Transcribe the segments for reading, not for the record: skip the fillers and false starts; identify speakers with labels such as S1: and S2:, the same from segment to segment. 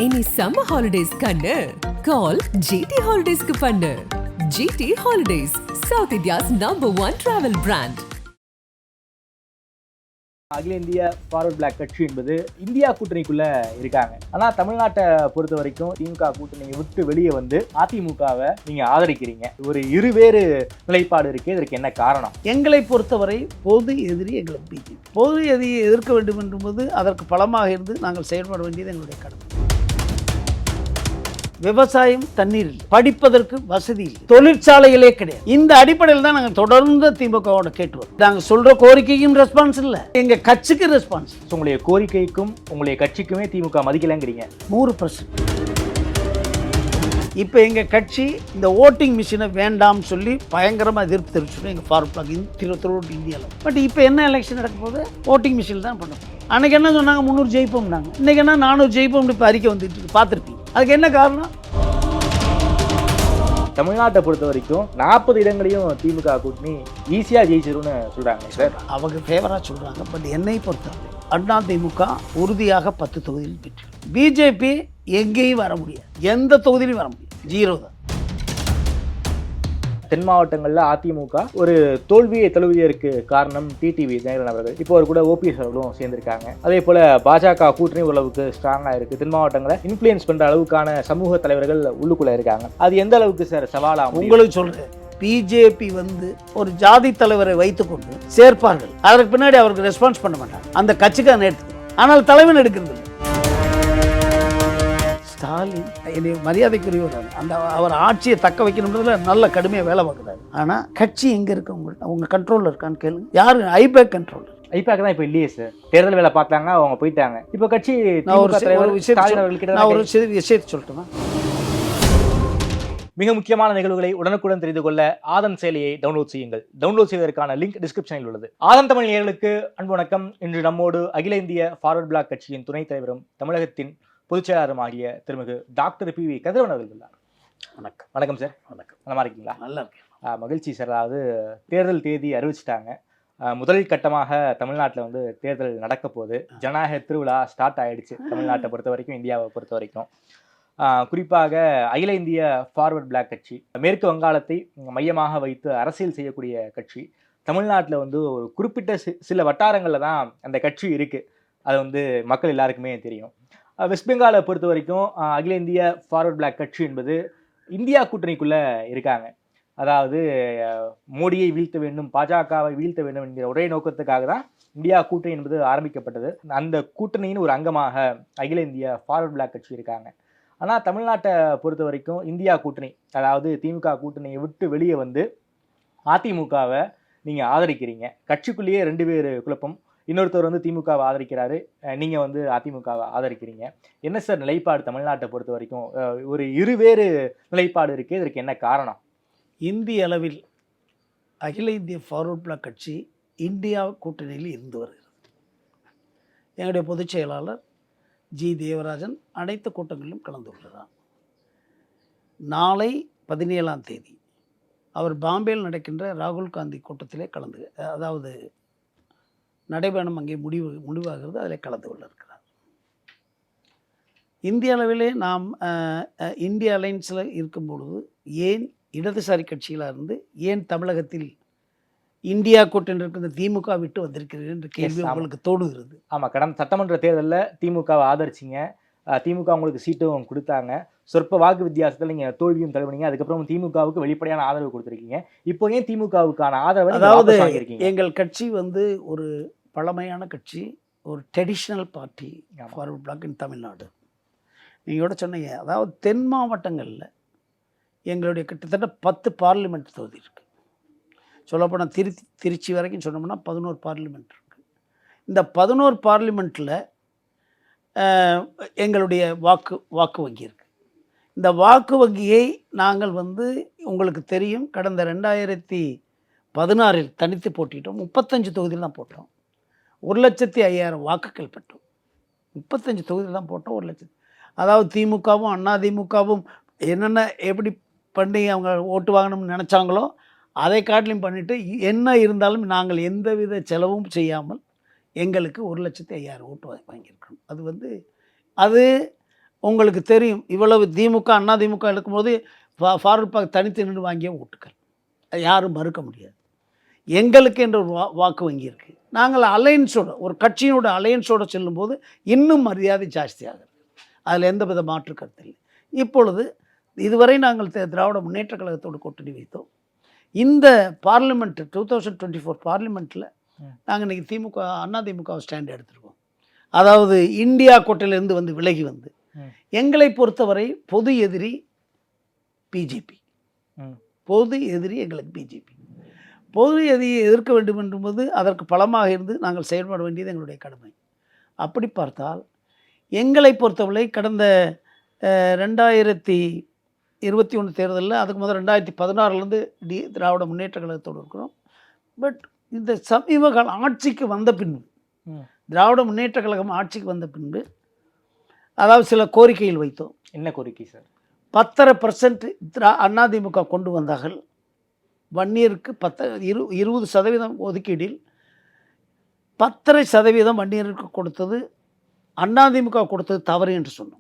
S1: இனி summer holidays கண்ணு கால் GT ஹாலிடேஸ்க்கு பண்ணு. GT holidays, south India's #1 travel brand.
S2: அகில இந்திய ஃபார்வர்ட் பிளாக் கட்சி என்பது இந்தியா கூட்டணிக்குள்ள இருக்காங்க. ஆனா தமிழ்நாட்டை பொறுத்த வரைக்கும் திமுக கூட்டணியை விட்டு வெளியே வந்து அதிமுகவை நீங்க ஆதரிக்கிறீங்க. ஒரு இருவேறு நிலைப்பாடு இருக்கு. இதற்கு என்ன காரணம்?
S3: எங்களை பொறுத்தவரை பொது எதிரி எங்களுக்கு பிஜேபி. பொது எதிரியை எதிர்க்க வேண்டும் என்பது அதற்கு பலமாக இருந்து நாங்கள் செயல்பட வேண்டியது எங்களுடைய கடமை. விவசாயம் தண்ணீர் இல்லை, படிப்பதற்கு வசதி இல்லை, தொழிற்சாலைகளே கிடையாது. இந்த அடிப்படையில் தான் நாங்கள் தொடர்ந்து திமுகவோட கேட்டுவோம். நாங்கள் சொல்ற கோரிக்கைக்கும் ரெஸ்பான்ஸ் இல்லை, எங்க கட்சிக்கு ரெஸ்பான்ஸ்.
S2: உங்களுடைய கோரிக்கைக்கும் உங்களுடைய கட்சிக்குமே திமுக மதிக்கலங்கிறீங்க. 100%.
S3: இப்போ எங்கள் கட்சி இந்த ஓட்டிங் மிஷினை வேண்டாம்னு சொல்லி பயங்கரமாக எதிர்ப்பு தெரிவிச்சுடும் எங்கள் ஃபார்வர்ட் பிளாக் திருவள்ளூர் இந்தியாவில். பட் இப்போ என்ன எலெக்ஷன் நடக்க போது ஓட்டிங் மிஷின் தான் பண்ண போகிறோம். அன்றைக்கி என்ன சொன்னாங்க, 300 ஜெயிப்போம்னாங்க. இன்றைக்கி என்ன 400 ஜெயிப்போம் இப்போ அறிக்கை வந்துட்டு பார்த்துருப்பீங்க. அதுக்கு என்ன காரணம்?
S2: தமிழ்நாட்டை பொறுத்த வரைக்கும் 40 இடங்களையும் திமுக கூட்டணி ஈஸியாக ஜெயிச்சிரும்னு சொல்கிறாங்க சார்.
S3: அவங்க ஃபேவராக சொல்கிறாங்க. பட் என்னை பொறுத்தவரை அண்ணா திமுக உறுதியாக 10 தொகுதியில் பெற்று, பிஜேபி எங்கேயும் வர முடியாது, எந்த தொகுதியிலும் வர முடியாது, 0 தான்.
S2: தென் மாவட்டங்களில் அதிமுக ஒரு தோல்வியை தழுவியதற்கு காரணம் டிடிவி தினகரன் அவர்கள். இப்போ அவர் கூட ஓபிஎஸ் அவர்களும் சேர்ந்திருக்காங்க. அதே போல பாஜக கூட்டணி ஓரளவுக்கு ஸ்ட்ராங்காக இருக்கு. தென் மாவட்டங்களை இன்ஃப்ளூயன்ஸ் பண்ற அளவுக்கான சமூக தலைவர்கள் உள்ளுக்குள்ள இருக்காங்க. அது எந்த அளவுக்கு சார் சவாலா?
S3: உங்களுக்கு சொல்றேன், பிஜேபி ஒரு ஜாதி தலைவரை வைத்துக்கொண்டு சேர்ப்பார்கள். அதற்கு பின்னாடி அவருக்கு ரெஸ்பான்ஸ் பண்ண மாட்டாங்க. அந்த கட்சிக்கான எடுத்து, ஆனால் தலைவன் எடுக்கிறது. ஸ்டாலின் என்னை மரியாதைக்குரியவர். அந்த அவர் ஆட்சியை தக்க வைக்கணுன்றதுல நல்ல கடுமையாக வேலை பார்க்குறாரு. ஆனால் கட்சி எங்கே இருக்கு? அவங்க கண்ட்ரோலில் இருக்கான்னு கேளுங்க. யாரு ஐபேக் கண்ட்ரோல்?
S2: ஐபேக் தான் இப்போ இல்லையே சார். தேர்தல் வேலை பார்த்தாங்க, அவங்க போயிட்டாங்க. இப்போ கட்சி
S3: நான் ஒரு விஷயத்தை சொல்லிட்டேன்.
S2: மிக முக்கியமான நிகழ்வுகளை உடனுக்குடன் தெரிந்து கொள்ள ஆதன் செயலியை டவுன்லோட் செய்யுங்கள். டவுன்லோட் செய்வதற்கான லிங்க் டிஸ்கிரிப்ஷனில் உள்ளது. ஆதன் தமிழ் நேயர்களுக்கு அன்பு வணக்கம். இன்று நம்மோடு அகில இந்திய ஃபார்வர்ட் பிளாக் கட்சியின் துணைத் தலைவரும் தமிழகத்தின் பொதுச் செயலாளரும் ஆகிய திருமிகு டாக்டர் PV கதிரவன் அவர்கள் உள்ளார்.
S3: வணக்கம்.
S2: வணக்கம் சார்.
S3: வணக்கம்.
S2: நல்லா இருக்கீங்களா?
S3: நல்லா இருக்கேன்.
S2: மகிழ்ச்சி சார். அதாவது தேர்தல் தேதி அறிவிச்சிட்டாங்க. முதல் கட்டமாக தமிழ்நாட்டில் தேர்தல் நடக்க போகுது. ஜனநாயக திருவிழா ஸ்டார்ட் ஆயிடுச்சு தமிழ்நாட்டை பொறுத்த வரைக்கும், இந்தியாவை பொறுத்த வரைக்கும். குறிப்பாக அகில இந்திய ஃபார்வர்ட் பிளாக் கட்சி மேற்கு வங்காளத்தை மையமாக வைத்து அரசியல் செய்யக்கூடிய கட்சி. தமிழ்நாட்டில் ஒரு குறிப்பிட்ட சில வட்டாரங்களில் தான் அந்த கட்சி இருக்குது. அது மக்கள் எல்லாருக்குமே தெரியும். வெஸ்ட் பெங்காலை பொறுத்த வரைக்கும் அகில இந்திய ஃபார்வர்ட் பிளாக் கட்சி என்பது இந்தியா கூட்டணிக்குள்ளே இருக்காங்க. அதாவது மோடியை வீழ்த்த வேண்டும், பாஜகவை வீழ்த்த வேண்டும் என்கிற ஒரே நோக்கத்துக்காக தான் இந்தியா கூட்டணி என்பது ஆரம்பிக்கப்பட்டது. அந்த கூட்டணியின் ஒரு அங்கமாக அகில இந்திய ஃபார்வர்ட் பிளாக் கட்சி இருக்காங்க. ஆனால் தமிழ்நாட்டை பொறுத்த வரைக்கும் இந்தியா கூட்டணி, அதாவது திமுக கூட்டணியை விட்டு வெளியே வந்து அதிமுகவை நீங்கள் ஆதரிக்கிறீங்க. கட்சிக்குள்ளேயே 2 பேர் குழப்பம். இன்னொருத்தர் திமுகவை ஆதரிக்கிறாரு, நீங்கள் அதிமுகவை ஆதரிக்கிறீங்க. என்ன சார் நிலைப்பாடு தமிழ்நாட்டை பொறுத்த வரைக்கும்? ஒரு இருவேறு நிலைப்பாடு இருக்குது. இதற்கு என்ன காரணம்?
S3: இந்திய அளவில் அகில இந்திய ஃபார்வர்ட் பிளாக் கட்சி இந்தியா கூட்டணியில் இருந்து வருகிறது. எங்களுடைய பொதுச் செயலாளர் ஜி தேவராஜன் அனைத்து கூட்டங்களிலும் கலந்து கொள்கிறார். நாளை 17ஆம் தேதி அவர் பாம்பேயில் நடக்கின்ற ராகுல் காந்தி கூட்டத்திலே அதாவது நடைபயணம் அங்கே முடிவாகிறது, அதில் கலந்து கொள்ள இருக்கிறார். இந்திய அளவிலே நாம் இந்திய அலைன்ஸில் இருக்கும் பொழுது ஏன் இடதுசாரி கட்சிகளாக இருந்து ஏன் தமிழகத்தில் இந்தியா கூட்டணி இருக்கிற திமுக விட்டு வந்திருக்கிறது என்ற கேள்வி உங்களுக்கு தோணுகிறது.
S2: ஆமாம், கடந்த சட்டமன்ற தேர்தலில் திமுகவை ஆதரிச்சிங்க. திமுக உங்களுக்கு சீட்டும் கொடுத்தாங்க. சொற்ப வாக்கு வித்தியாசத்தில் நீங்கள் தோல்வியும் தழுவினீங்க. அதுக்கப்புறம் திமுகவுக்கு வெளிப்படையான ஆதரவு கொடுத்துருக்கீங்க. இப்போ ஏன் திமுகவுக்கான ஆதரவு?
S3: அதாவது எங்கள் கட்சி ஒரு பழமையான கட்சி, ஒரு ட்ரெடிஷ்னல் பார்ட்டி ஃபார்வர்ட் பிளாக் இன் தமிழ்நாடு. நீங்கள் சொன்னீங்க, அதாவது தென் மாவட்டங்களில் எங்களுடைய கிட்டத்தட்ட 10 பார்லிமெண்ட் தொகுதி இருக்குது. சொல்லப்போனால் திருச்சி வரைக்கும் சொன்னோம்னா 11 பார்லிமெண்ட் இருக்குது. இந்த 11 பார்லிமெண்ட்டில் எங்களுடைய வாக்கு வங்கி இருக்குது. இந்த வாக்கு வங்கியை நாங்கள் உங்களுக்கு தெரியும், கடந்த 2016 தனித்து போட்டிட்டோம். 35 தொகுதியில் தான் போட்டோம். 1,05,000 வாக்குகள் பெற்றோம். 35 தொகுதியில் தான் போட்டோம். 1,00,000. அதாவது திமுகவும் அண்ணா திமுகவும் என்னென்ன எப்படி பண்ணி அவங்க ஓட்டு வாங்கணும்னு நினச்சாங்களோ அதை காட்டிலும் பண்ணிவிட்டு, என்ன இருந்தாலும் நாங்கள் எந்தவித செலவும் செய்யாமல் எங்களுக்கு 1,05,000 ஓட்டு வாங்கியிருக்கணும். அது உங்களுக்கு தெரியும், இவ்வளவு திமுக அண்ணா திமுக இருக்கும்போது ஃபார்வர்ட் பிளாக் தனித்து நின்று வாங்கிய ஓட்டுக்கள் யாரும் மறுக்க முடியாது. எங்களுக்கு என்ற ஒரு வாக்கு வங்கி இருக்குது. நாங்கள் அலையன்ஸோட ஒரு கட்சியினோட அலையன்ஸோடு செல்லும்போது இன்னும் மரியாதை ஜாஸ்தியாகிறது. அதில் எந்தவித மாற்று கருத்து இல்லை. இப்பொழுது இதுவரை நாங்கள் திராவிட முன்னேற்ற கழகத்தோடு கூட்டணி வைத்தோம். இந்த பார்லிமெண்ட் 2024 பார்லிமெண்ட்டில் நாங்கள் இன்றைக்கி திமுக அண்ணா திமுக ஸ்டாண்ட் எடுத்திருக்கோம். அதாவது இந்தியா கூட்டணியிலேருந்து வந்து விலகி வந்து எங்களை பொறுத்தவரை பொது எதிரி பிஜேபி. பொது எதிரி எங்களுக்கு பிஜேபி. பொது எதிரியை எதிர்க்க வேண்டும் என்பது அதற்கு பலமாக இருந்து நாங்கள் செயல்பட வேண்டியது எங்களுடைய கடமை. அப்படி பார்த்தால் எங்களை பொறுத்தவரை கடந்த 2021 தேர்தலில், அதுக்கு முதல் 2016 திராவிட முன்னேற்ற கழகத்தோடு இருக்கிறோம். பட் இந்த சமீப கால ஆட்சிக்கு வந்த பின்பு, திராவிட முன்னேற்ற கழகம் ஆட்சிக்கு வந்த பின்பு, அதாவது சில கோரிக்கைகள் வைத்தோம்.
S2: என்ன கோரிக்கை சார்?
S3: 10% அதிமுக கொண்டு வந்தார்கள். வன்னியருக்கு 20% ஒதுக்கீடில் 10.5% வன்னியருக்கு கொடுத்தது அதிமுக கொடுத்தது தவறு என்று சொன்னோம்.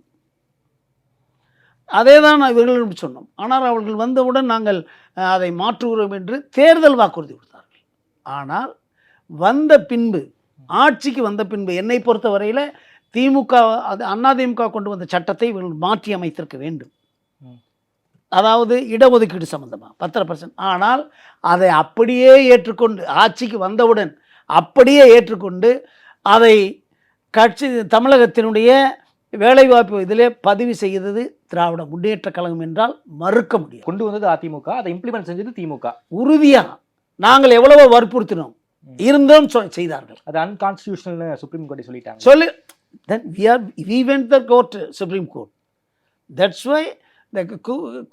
S3: அதே தான் இவர்களும் சொன்னோம். ஆனால் அவர்கள் வந்தவுடன் நாங்கள் அதை மாற்றுகிறோம் என்று தேர்தல் வாக்குறுதி கொடுத்தார்கள். ஆனால் வந்த பின்பு, ஆட்சிக்கு வந்த பின்பு என்னை பொறுத்த வரையில் திமுக அதிமுக கொண்டு வந்த சட்டத்தை இவர்கள் மாற்றி அமைத்திருக்க வேண்டும். அதாவது இடஒதுக்கீடு சம்பந்தமாக 10%. ஆனால் அதை அப்படியே ஏற்றுக்கொண்டு ஆட்சிக்கு வந்தவுடன் அப்படியே ஏற்றுக்கொண்டு அதை கட்சி தமிழகத்தினுடைய வேலைவாய்ப்பு இதிலே பதிவு செய்தது திராவிட முன்னேற்ற கழகம் என்றால் மறுக்க முடியும்.
S2: கொண்டு வந்தது அதிமுக, அதை இம்ப்ளிமெண்ட் செஞ்சது திமுக.
S3: உறுதியாக நாங்கள் எவ்வளவோ வற்புறுத்தினோம், இருந்தும் செய்தார்கள்.
S2: அது அன்கான்ஸ்டிடியூஷனல்னு சுப்ரீம் கோர்ட் சொல்லிட்டாங்க.
S3: then we went the court, Supreme Court. That's why the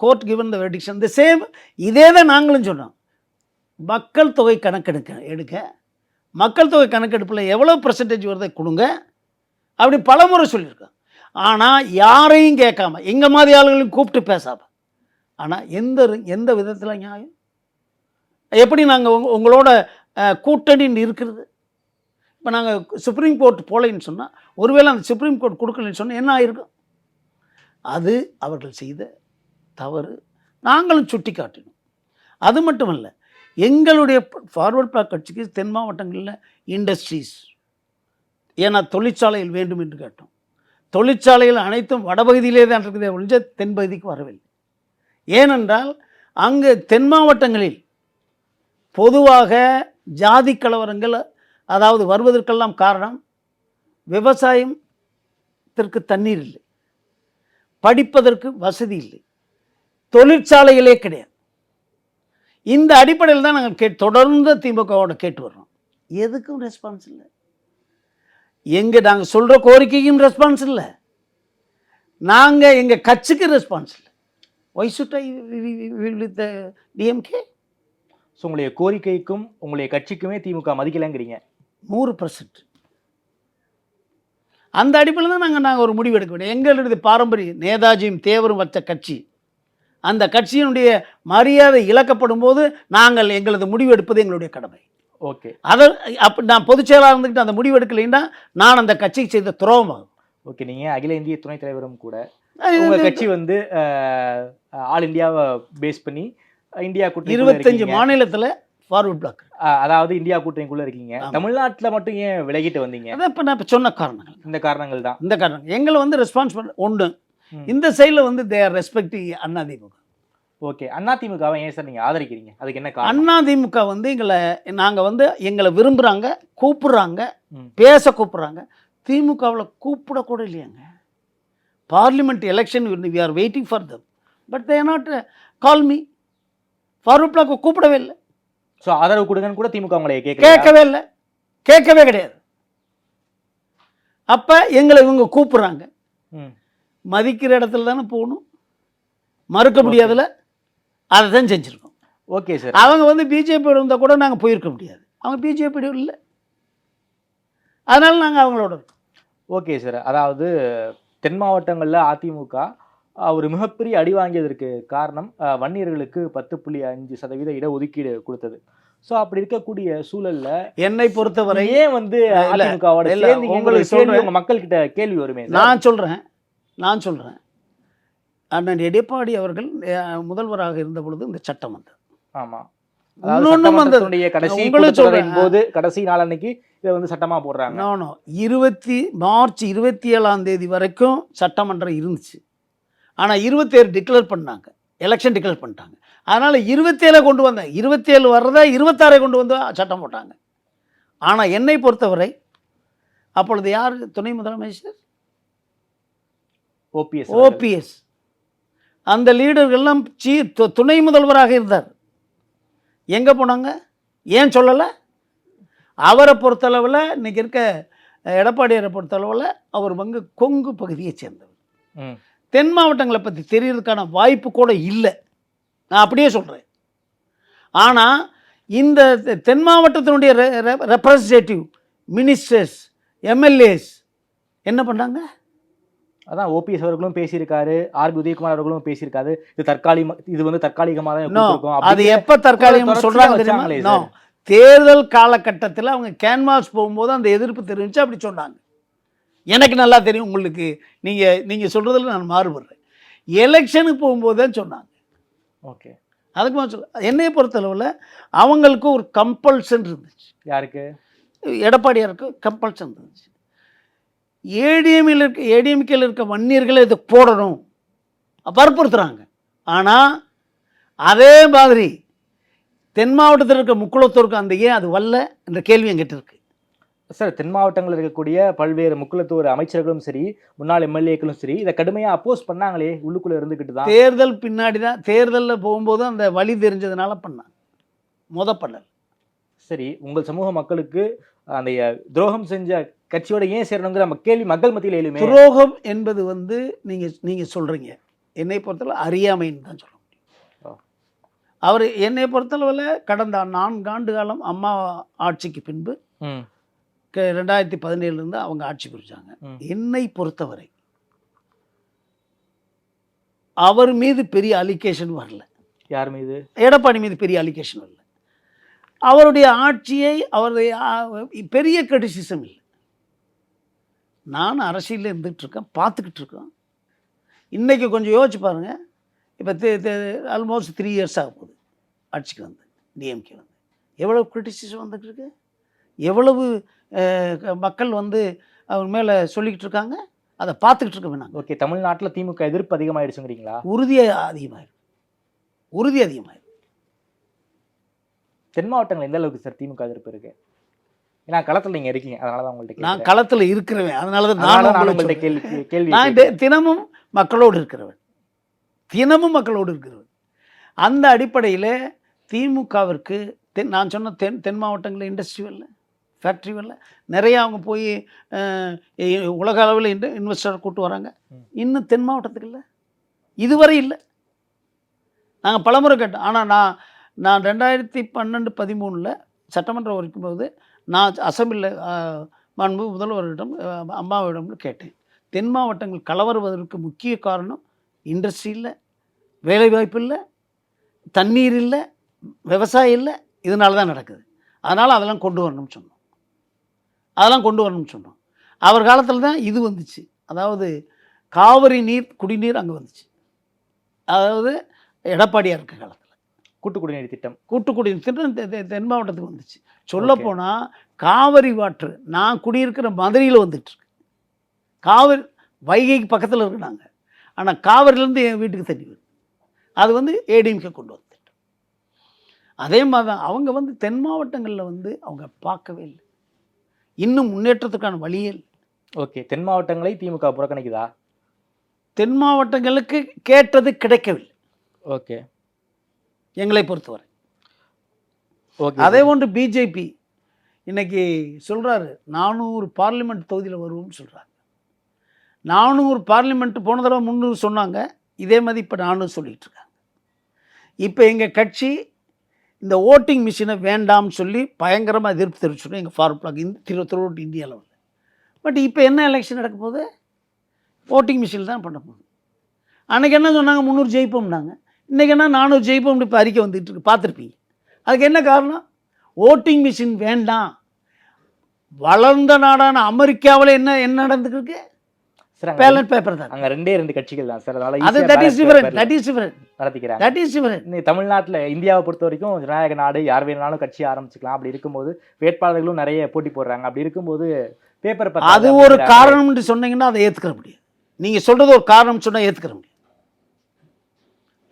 S3: court given the prediction. The same இதே தான் நாங்களும் சொன்னோம். மக்கள் தொகை எடுக்க மக்கள் தொகை கணக்கெடுப்பில் எவ்வளோ % வருதை கொடுங்க அப்படி பலமுறை சொல்லியிருக்கோம். ஆனால் யாரையும் கேட்காம எங்கள் மாதிரி ஆளுங்களையும் கூப்பிட்டு பேசாம, ஆனால் எந்த விதத்தில் நியாயம்? எப்படி நாங்கள் உங்களோட கூட்டணி இருக்கிறது? இப்போ நாங்கள் சுப்ரீம் கோர்ட் போகலைன்னு சொன்னால், ஒருவேளை அந்த சுப்ரீம் கோர்ட் கொடுக்கலன்னு சொன்னால் என்ன ஆயிருக்கும்? அது அவர்கள் செய்த தவறு நாங்களும் சுட்டி காட்டினோம். அது மட்டுமல்ல, எங்களுடைய ஃபார்வர்ட் பிளாக் கட்சிக்கு தென் மாவட்டங்களில் இண்டஸ்ட்ரீஸ், ஏன்னா தொழிற்சாலைகள் வேண்டும் என்று கேட்டோம். தொழிற்சாலைகள் அனைத்தும் வடபகுதியிலே தான் இருக்குதே ஒழிஞ்ச தென்பகுதிக்கு வரவில்லை. ஏனென்றால் அங்கு தென் மாவட்டங்களில் பொதுவாக ஜாதி கலவரங்கள் அதாவது வருவதற்கெல்லாம் காரணம் விவசாயத்திற்கு தண்ணீர் இல்லை, படிப்பதற்கு வசதி இல்லை, தொழிற்சாலைகளே கிடையாது. இந்த அடிப்படையில் தான் நாங்கள் தொடர்ந்து திமுகவோட கேட்டு வர்றோம். எதுக்கும் ரெஸ்பான்ஸ் இல்லை. எங்கே நாங்கள் சொல்கிற கோரிக்கைக்கும் ரெஸ்பான்ஸ் இல்லை, நாங்கள் எங்கள் கட்சிக்கு ரெஸ்பான்ஸ் இல்லை. Why should I with DMK?
S2: So உங்களுடைய கோரிக்கைக்கும் உங்களுடைய கட்சிக்குமே திமுக மதிக்கலைங்கிறீங்க?
S3: 100%. அந்த அடிப்படையில் தான் நாங்கள் ஒரு முடிவு எடுக்க வேண்டும். எங்களுடைய பாரம்பரியம் நேதாஜியும் தேவரும் வச்ச கட்சி, அந்த கட்சியினுடைய மரியாதை இழக்கப்படும் போது நாங்கள் எங்களது முடிவு எடுப்பது எங்களுடைய கடமை.
S2: ஓகே,
S3: அதை நான் பொதுச் செயலாளர் இருந்துக்கிட்டு அந்த முடிவு எடுக்கலைன்னா நான் அந்த கட்சிக்கு செய்த துரோகமாகும்.
S2: ஓகே, நீங்கள் அகில இந்திய துணைத் தலைவரும் கூட. உங்கள் கட்சி வந்து ஆல் இந்தியாவை பேஸ் பண்ணி இந்தியா கூட்டணி
S3: 25 மாநிலத்தில் ஃபார்வர்ட் பிளாக்,
S2: அதாவது இந்தியா கூட்டணிக்குள்ளே இருக்கீங்க. தமிழ்நாட்டில் மட்டும் ஏன் விலகிட்டு வந்தீங்க?
S3: அதான் இப்போ நான் சொன்ன காரணங்கள்,
S2: இந்த காரணங்கள் தான்.
S3: இந்த காரணங்கள் எங்களை வந்து ரெஸ்பான்சிபிள் ஒன்று. இந்த சைடில் வந்து they are respecting AIADMK.
S2: Okay, அதிமுகவை ஏன் சார் நீங்கள் ஆதரிக்கிறீங்க? அதுக்கு என்ன காரணம்?
S3: அதிமுக வந்து எங்களை விரும்புகிறாங்க, கூப்பிட்றாங்க, பேச கூப்பிட்றாங்க. திமுகவில் கூப்பிடக்கூட இல்லையாங்க. Parliament election we are waiting for them, but they are not call me. Forward Bloc கூப்பிடவே இல்லை.
S2: ஸோ ஆதரவு கொடுங்கன்னு கூட திமுக உங்களை
S3: கேட்கவே இல்லை, கேட்கவே கிடையாது. அப்போ எங்களை இவங்க கூப்பிட்றாங்க, மதிக்கிற இடத்துல தானே போகணும், மறுக்க முடியாதுல, அதை தான் செஞ்சுருக்கோம்.
S2: ஓகே சார்,
S3: அவங்க வந்து பிஜேபியோட இருந்தால் கூட நாங்கள் போயிருக்க முடியாது. அவங்க பிஜேபியோட இல்லை, அதனால் நாங்கள் அவங்களோட இருக்கோம்.
S2: ஓகே சார், அதாவது தென் மாவட்டங்களில் அதிமுக ஒரு மிகப்பெரிய அடி வாங்கியதற்கு காரணம் வன்னியர்களுக்கு 10.5% இடஒதுக்கீடு கொடுத்தது. ஸோ அப்படி இருக்கக்கூடிய சூழல்ல
S3: என்னை பொறுத்தவரை
S2: ஏன் வந்து அதிமுகவோட உங்களுக்கு மக்கள்கிட்ட கேள்வி வருமே?
S3: நான் சொல்கிறேன், நான் சொல்கிறேன், அண்ணன் எடப்பாடி அவர்கள் முதல்வராக இருந்த பொழுது இந்த சட்டம் வந்தது.
S2: ஆமா.
S3: இன்னொன்னும் வந்தது.
S2: கடைசி
S3: உங்களும் சொல்றேன்
S2: போது கடைசி நாள் அன்னைக்கு இதை வந்து சட்டமா போடுறாங்க.
S3: நானோ மார்ச் 27ஆம் தேதி வரைக்கும் சட்டமன்றம் இருந்துச்சு. ஆனால் 27 டிக்ளேர் பண்ணாங்க, எலெக்ஷன் டிக்ளேர் பண்ணிட்டாங்க. அதனால் 27 கொண்டு வந்தேன், 27 வர்றதா 26 கொண்டு வந்து சட்டம் போட்டாங்க. ஆனால் என்னை பொறுத்தவரை அப்பொழுது யார் துணை முதலமைச்சர்? ஓபிஎஸ். அந்த லீடர்கள்லாம் துணை முதல்வராக இருந்தார். எங்கே போனாங்க? ஏன் சொல்லலை? அவரை பொறுத்தளவில் இன்றைக்கி இருக்க எடப்பாடியாரை பொறுத்தளவில் அவர் கொங்கு பகுதியை சேர்ந்தவர். தென் மாவட்டங்களை பற்றி தெரியறதுக்கான வாய்ப்பு கூட இல்லை, நான் அப்படியே சொல்கிறேன். ஆனால் இந்த தென் மாவட்டத்தினுடைய ரெப்ரசன்டேட்டிவ் மினிஸ்டர்ஸ், எம்எல்ஏஸ் என்ன பண்ணாங்க?
S2: அதான் ஓபிஎஸ் அவர்களும் பேசியிருக்காரு, ஆர்பி உதயகுமார் அவர்களும் பேசியிருக்காரு. இது வந்து தற்காலிகமாக தான் இருக்கும்.
S3: அது எப்போ தற்காலிகம் சொல்கிறாங்க தெரியுமா? தேர்தல் காலகட்டத்தில் அவங்க கேன்வாஸ் போகும்போது அந்த எதிர்ப்பு தெரிவித்து அப்படி சொன்னாங்க. எனக்கு நல்லா தெரியும், உங்களுக்கு நீங்கள் சொல்கிறதுல நான் மாறுபடுறேன். எலெக்ஷனுக்கு போகும்போது தான் சொன்னாங்க.
S2: ஓகே,
S3: அதுக்கு சொல்ல என்னையை பொறுத்தளவில் அவங்களுக்கு ஒரு கம்பல்ஷன் இருந்துச்சு.
S2: யாருக்கு?
S3: எடப்பாடியாருக்கு கம்பல்ஷன் இருந்துச்சு. ஏடிஎம்கேல இருக்க வன்னியர்களை இதை போடணும் வற்புறுத்துறாங்க. ஆனால் அதே மாதிரி தென் மாவட்டத்தில் இருக்க முக்குளத்தூருக்கு அந்த ஏன் அது வரல என்ற கேள்வி என்கிட்ட இருக்கு.
S2: சார், தென் மாவட்டங்களில் இருக்கக்கூடிய பல்வேறு முக்குளத்தூர் அமைச்சர்களும் சரி, முன்னாள் எம்எல்ஏக்களும் சரி, இதை கடுமையாக அப்போஸ் பண்ணாங்களே, உள்ளுக்குள்ளே இருந்துக்கிட்டு தான்.
S3: தேர்தல் பின்னாடி தான், தேர்தலில் போகும்போது அந்த வழி தெரிஞ்சதுனால பண்ணாங்க, பண்ணல.
S2: சரி, உங்கள் சமூக மக்களுக்கு அந்த துரோகம் செஞ்ச கட்சியோட ஏன் சேரணுங்கிற கேள்வி மக்கள் மத்தியில் எழுமே.
S3: துரோகம் என்பது வந்து நீங்கள் சொல்கிறீங்க, என்னை பொறுத்தவரை அறியாமைன்னு தான் சொல்ல முடியும். அவர் என்னை பொறுத்தளவில் கடந்த 4 ஆண்டு காலம் அம்மா ஆட்சிக்கு பின்பு 2017 அவங்க ஆட்சி புரிஞ்சாங்க. என்னை பொறுத்தவரை அவர் மீது பெரிய அலிகேஷன் வரல.
S2: யார் மீது?
S3: எடப்பாடி மீது பெரிய அலிகேஷன் வரல. அவருடைய ஆட்சியை அவருடைய பெரிய கிரிட்டிசிசம் இல்லை. நான் அரசியலில் இருந்துகிட்டு இருக்கேன், பார்த்துக்கிட்டு இருக்கேன். இன்றைக்கி கொஞ்சம் யோசிச்சு பாருங்கள், இப்போ ஆல்மோஸ்ட் 3 இயர்ஸ் ஆக போகுது ஆட்சிக்கு வந்து, டிஎம்கே வந்து எவ்வளவு கிரிட்டிசிசம் வந்துட்டு இருக்கு, எவ்வளவு மக்கள் வந்து அவங்க மேலே சொல்லிக்கிட்டு இருக்காங்க, அதை பார்த்துக்கிட்டு இருக்க வேணாம்.
S2: ஓகே, தமிழ்நாட்டில் திமுக எதிர்ப்பு அதிகமாகிடுச்சுங்கிறீங்களா?
S3: உறுதியாக அதிகமாகிடும், உறுதி அதிகமாகிடும்.
S2: தென் மாவட்டங்கள் எந்த அளவுக்கு சார் திமுக எதிர்ப்பு இருக்கு? ஏன்னா களத்தில் நீங்கள் இருக்கீங்க, அதனால தான் உங்கள்கிட்ட.
S3: நான் களத்தில் இருக்கிறவன், அதனால தான்
S2: நான் உங்கள்கிட்ட கேள்வி.
S3: நான் தினமும் மக்களோடு இருக்கிறவன், தினமும் மக்களோடு இருக்கிறவன். அந்த அடிப்படையில் திமுகவிற்கு நான் சொன்ன தென் மாவட்டங்களில் இண்டஸ்ட்ரி வரல, ஃபேக்ட்ரி வரல, நிறையா அவங்க போய் உலக அளவில் இன்வெஸ்டர் கூட்டு வராங்க. இன்னும் தென் மாவட்டத்துக்கு இல்லை, இதுவரை இல்லை. நாங்கள் பலமுறை கேட்டோம். ஆனால் நான் 2012-13 சட்டமன்றம் இருக்கும்போது நான் அசம்பிளியில் மாண்பு முதல்வரிடம் அம்மாவிடம் கேட்டேன், தென் மாவட்டங்கள் கலவருவதற்கு முக்கிய காரணம் இண்டஸ்ட்ரி இல்லை, வேலைவாய்ப்பு இல்லை, தண்ணீர் இல்லை, விவசாயம் இல்லை, இதனால தான் நடக்குது. அதனால் அதெல்லாம் கொண்டு வரணும்னு சொன்னோம். அவர் காலத்தில் தான் இது வந்துச்சு, அதாவது காவிரி நீர் குடிநீர் அங்கே வந்துச்சு. அதாவது எடப்பாடியாக இருக்க காலத்தில்
S2: கூட்டு குடிநீர் திட்டம்
S3: தென் மாவட்டத்துக்கு வந்துச்சு. சொல்லப்போனால் காவிரி வாட்ரு நான் குடியிருக்கிற மதுரையில் வந்துட்டுருக்கு. காவிரி வைகைக்கு பக்கத்தில் இருக்கு நாங்கள், ஆனால் காவிரிலேருந்து என் வீட்டுக்கு தண்ணி வருது. அது வந்து ஏடிஎம்கே கொண்டு வந்து திட்டம். அதே மாதிரி தான் அவங்க வந்து தென் மாவட்டங்களில் வந்து அவங்க பார்க்கவே இல்லை, இன்னும் முன்னேற்றத்துக்கான வழியே இல்லை.
S2: ஓகே, தென் மாவட்டங்களை திமுக புறக்கணிக்குதா?
S3: தென் மாவட்டங்களுக்கு கேட்டது கிடைக்கவில்லை.
S2: ஓகே,
S3: எங்களை பொறுத்தவரை.
S2: ஓகே,
S3: அதே ஒன்று பிஜேபி இன்னைக்கு சொல்கிறாரு 400 பார்லிமெண்ட் தொகுதியில் வருவோம்னு சொல்கிறாங்க. 400 பார்லிமெண்ட் போன தடவை 300 சொன்னாங்க, இதே மாதிரி இப்போ 400 சொல்லிகிட்டு இருக்காங்க. இப்போ எங்கள் கட்சி இந்த ஓட்டிங் மிஷினை வேண்டாம்னு சொல்லி பயங்கரமாக எதிர்ப்பு தெரிவிச்சிருக்கோம் எங்கள் ஃபார்வர்ட் பிளாக் த்ரூஅவுட் இந்தியா லெவலில். பட் இப்போ என்ன எலெக்ஷன் நடக்க போகுது? ஓட்டிங் மிஷின் தான் பண்ண போகுது. அன்றைக்கி என்ன சொன்னாங்க, 300 ஜெயிப்போம்னாங்க. இன்றைக்கி என்ன 400 ஜெயிப்போம் இப்போ அறிக்கை வந்துட்டு இருக்கு, பார்த்துருப்பீங்க. அதுக்கு என்ன காரணம்? ஓட்டிங் மிஷின் வேண்டாம். வளர்ந்த நாடான அமெரிக்காவில் என்ன நடந்துருக்கு?
S2: சார்
S3: பேலட் பேப்பர் தான்.
S2: அங்க ரெண்டே 2 கட்சிகள் தான் சார். அதனால
S3: அது
S2: ஈஸியா
S3: that is
S2: ballot
S3: different,
S2: paper
S3: that is different,
S2: நடத்திக்கிறாங்க.
S3: That is different.
S2: இன்னைக்கு தமிழ்நாட்டுல இந்தியாவை பொறுத்த வரைக்கும் ஜனநாயக நாடு, யார் வேணாலும் கட்சி ஆரம்பிச்சுக்கலாம். அப்படி இருக்கும்போது வேட்பாளர்களும் நிறைய போட்டி போடுறாங்க. அப்படி இருக்கும்போது பேப்பர்
S3: அது ஒரு காரணம்னு சொன்னீங்கன்னா அதை ஏத்துக்கிற முடியும். நீங்க சொல்றது ஒரு காரணம் சொன்னா ஏத்துக்கிற முடியும்.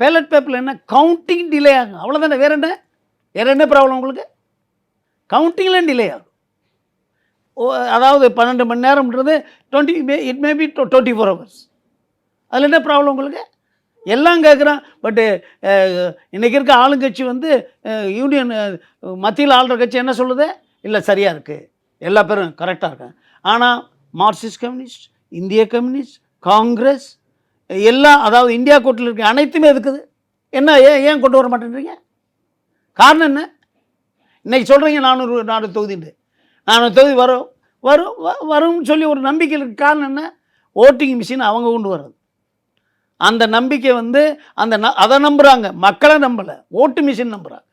S3: பேலட் பேப்பர்ல என்ன கவுண்டிங் டிலே ஆகும், அவ்வளவுதானே. வேற என்ன ப்ராப்ளம் உங்களுக்கு? கவுண்டிங்ல டிலே ஆகும். அதாவது 12 மணி நேரம்ன்றது இட் மே பி 24 hours. அதில் என்ன ப்ராப்ளம் உங்களுக்கு? எல்லாம் கேட்குறான். பட்டு இன்றைக்கி இருக்க ஆளுங்கட்சி வந்து யூனியன் மத்தியில் ஆளுற கட்சி என்ன சொல்லுது? இல்லை சரியாக இருக்குது, எல்லா பேரும் கரெக்டாக இருக்காங்க. ஆனால் மார்க்சிஸ்ட் கம்யூனிஸ்ட், இந்திய கம்யூனிஸ்ட், காங்கிரஸ் எல்லாம், அதாவது இந்தியா கூட்டணியில் இருக்க அனைத்துமே இருக்குது. என்ன ஏன் கொண்டு வர மாட்டேன்றீங்க? காரணம் என்ன? இன்றைக்கி சொல்கிறீங்க 400 தொகுதிண்டு. 400 தொகுதி வரும்னு சொல்லி ஒரு நம்பிக்கை இருக்கு. காரணம் என்ன? ஓட்டிங் மிஷின் அவங்க கொண்டு வர்றது. அந்த நம்பிக்கை வந்து அதை நம்புகிறாங்க, மக்களை நம்பலை, ஓட்டு மிஷின் நம்புகிறாங்க.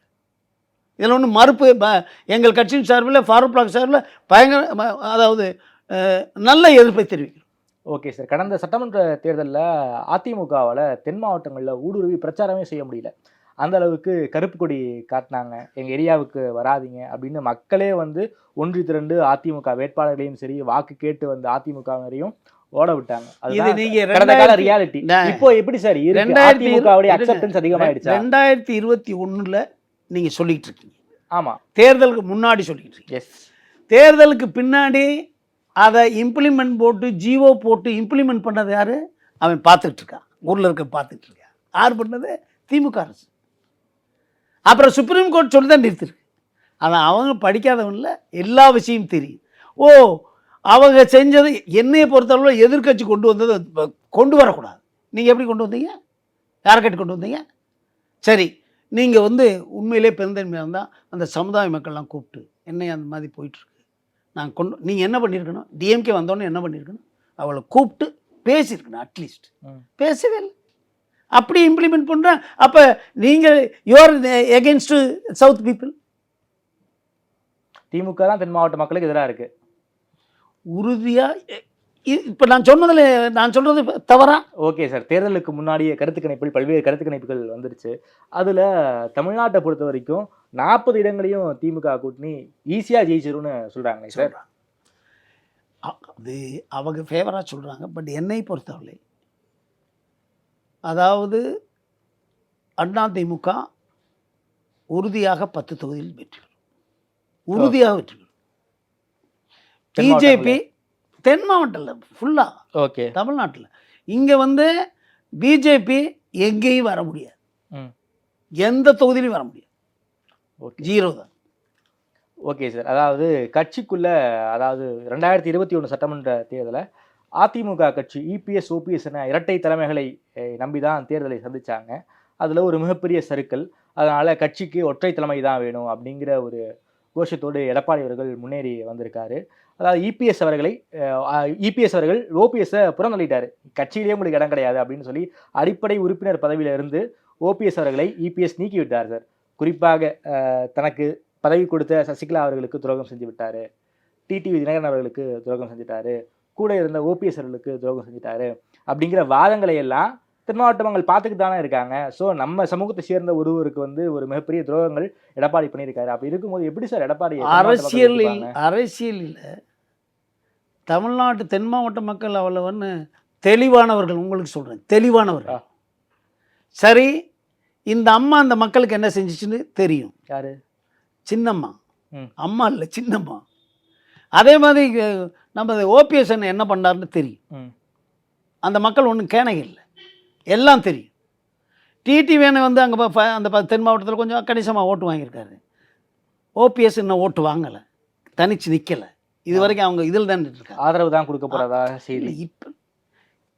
S3: இதில் ஒன்றும் மறுப்பு எங்கள் கட்சியின் சார்பில், ஃபாரூக் பிளாக் சார்பில் பயங்கர, அதாவது நல்ல எதிர்ப்பை தெரிவிக்கிறோம்.
S2: Okay sir. கடந்த சட்டமன்ற தேர்தலில் அதிமுகவால் தென் மாவட்டங்களில் ஊடுருவி பிரச்சாரமே செய்ய முடியல. அந்த அளவுக்கு கருப்பு கொடி காட்டினாங்க, எங்கள் ஏரியாவுக்கு வராதிங்க அப்படின்னு மக்களே வந்து ஒன்றி திரண்டு அதிமுக வேட்பாளர்களையும் சரி, வாக்கு கேட்டு வந்து அதிமுகவினரையும் ஓட விட்டாங்க. அது நீங்க கடந்த கால ரியாலிட்டி. இப்போ எப்படி சார் அதிமுகவுடைய அக்செப்டன்ஸ் அதிகமாயிடுச்சு?
S3: 2021 நீங்க சொல்லிட்டு இருக்கீங்க.
S2: ஆமா,
S3: தேர்தலுக்கு முன்னாடி சொல்லிட்டு இருக்கீங்க.
S2: எஸ்.
S3: தேர்தலுக்கு பின்னாடி அதை இம்ப்ளிமெண்ட் போட்டு ஜிஓ போட்டு இம்ப்ளிமெண்ட் பண்ணது யாரு? அவன் பார்த்துட்டு இருக்கான், ஊர்ல இருக்க பார்த்துட்டு இருக்கான். யார் பண்ணது? திமுக அரசு. அப்புறம் சுப்ரீம் கோர்ட் சொல்லி தான் நிறுத்திருக்கு. ஆனால் அவங்க படிக்காதவன்ல எல்லா விஷயமும் தெரியும். ஓ, அவங்க செஞ்சது என்னையை பொறுத்தளவு எதிர்கட்சி கொண்டு வந்தது கொண்டு வரக்கூடாது. நீங்கள் எப்படி கொண்டு வந்தீங்க? யாரை கட்டி கொண்டு வந்தீங்க? சரி, நீங்கள் வந்து உண்மையிலே பெருந்தன்மையாக இருந்தால் அந்த சமுதாய மக்கள்லாம் கூப்பிட்டு என்னை அந்த மாதிரி போயிட்டுருக்கு நீங்கள் என்ன பண்ணியிருக்கணும்? டிஎம்கே வந்தோடனே என்ன பண்ணியிருக்கணும்? அவளை கூப்பிட்டு பேசியிருக்கணும். அட்லீஸ்ட் பேசவே இல்லை. அப்படி இம்ப்ளிமெண்ட் பண்ணுறேன். அப்போ நீங்கள் யூஆர் எகென்ஸ்ட் சவுத் பீப்புள்.
S2: திமுக தான் தென் மாவட்ட மக்களுக்கு எதிராக இருக்கு
S3: உறுதியாக. இப்போ நான் சொல்கிறது தவறா?
S2: Okay sir. தேர்தலுக்கு முன்னாடியே கருத்து கணிப்பில் பல்வேறு கருத்து கணிப்புகள் வந்துருச்சு. அதில் தமிழ்நாட்டை பொறுத்த வரைக்கும் 40 இடங்களையும் திமுக கூட்டணி ஈஸியாக ஜெயிச்சிரும்னு சொல்கிறாங்க சார்.
S3: அது அவங்க ஃபேவராக சொல்கிறாங்க. பட் என்னை பொறுத்தவரை, அதாவது அதிமுக உறுதியாக 10 தொகுதியில் வெற்றி பெறும், உறுதியாக வெற்றி பெறும். பிஜேபி தென் மாவட்டத்தில் ஃபுல்லாக,
S2: ஓகே,
S3: தமிழ்நாட்டில் இங்கே வந்து பிஜேபி எங்கேயும் வர முடியாது, எந்த தொகுதியிலையும் வர முடியாது, 0 தான்.
S2: Okay sir. அதாவது கட்சிக்குள்ள, அதாவது 2021 சட்டமன்ற தேர்தலை அதிமுக கட்சி இபிஎஸ் ஓபிஎஸ் என இரட்டை தலைமைகளை நம்பி தான் தேர்தலை சந்திச்சாங்க. அதில் ஒரு மிகப்பெரிய சறுக்கல். அதனால் கட்சிக்கு ஒற்றை தலைமை தான் வேணும் அப்படிங்கிற ஒரு கோஷத்தோடு எடப்பாடி அவர்கள் முன்னேறி வந்திருக்காரு. அதாவது இபிஎஸ் அவர்கள் ஓபிஎஸ்ஸை புறந்தள்ளிட்டார். கட்சியிலேயே உங்களுக்கு இடம் கிடையாது அப்படின்னு சொல்லி அடிப்படை உறுப்பினர் பதவியில இருந்து ஓபிஎஸ் அவர்களை இபிஎஸ் நீக்கி விட்டார் சார். குறிப்பாக தனக்கு பதவி கொடுத்த சசிகலா அவர்களுக்கு துரோகம் செஞ்சு விட்டார், டிடிவி தினகரன் அவர்களுக்கு துரோகம் செஞ்சுட்டாரு, கூட இருந்த ஓபிஎஸ் அவர்களுக்கு துரோகம் செஞ்சுட்டாரு அப்படிங்கிற வாதங்களை எல்லாம் தென் மாவட்ட மக்கள் பார்த்துக்கிட்டு தானே இருக்காங்க. ஸோ நம்ம சமூகத்தை சேர்ந்த ஒருவருக்கு வந்து ஒரு மிகப்பெரிய துரோகங்கள் எடப்பாடி பண்ணியிருக்காரு. அப்படி இருக்கும்போது எப்படி சார் எடப்பாடி
S3: அரசியலில் தமிழ்நாட்டு தென் மாவட்ட மக்கள் அவ்வளவுன்னு தெளிவானவர்கள்? உங்களுக்கு சொல்கிறேன், தெளிவானவர்கள். சரி, இந்த அம்மா அந்த மக்களுக்கு என்ன செஞ்சிச்சுன்னு தெரியும்.
S2: யாரு?
S3: சின்னம்மா. அம்மா இல்லை, சின்னம்மா. அதே மாதிரி நம்ம ஓபிஎஸ் என்ன பண்ணாருன்னு தெரியும். அந்த மக்கள் ஒன்றும் கேனகை இல்லை, எல்லாம் தெரியும். டிடிவியை வந்து அங்கே அந்த தென் மாவட்டத்தில் கொஞ்சம் கணிசமாக ஓட்டு வாங்கியிருக்காரு. ஓபிஎஸ் இன்னும் ஓட்டு வாங்கலை, தனிச்சு நிற்கலை. இது வரைக்கும் அவங்க இதில் தான் இருக்காங்க,
S2: ஆதரவு தான் கொடுக்க போகிறதா செய்தி.
S3: இப்போ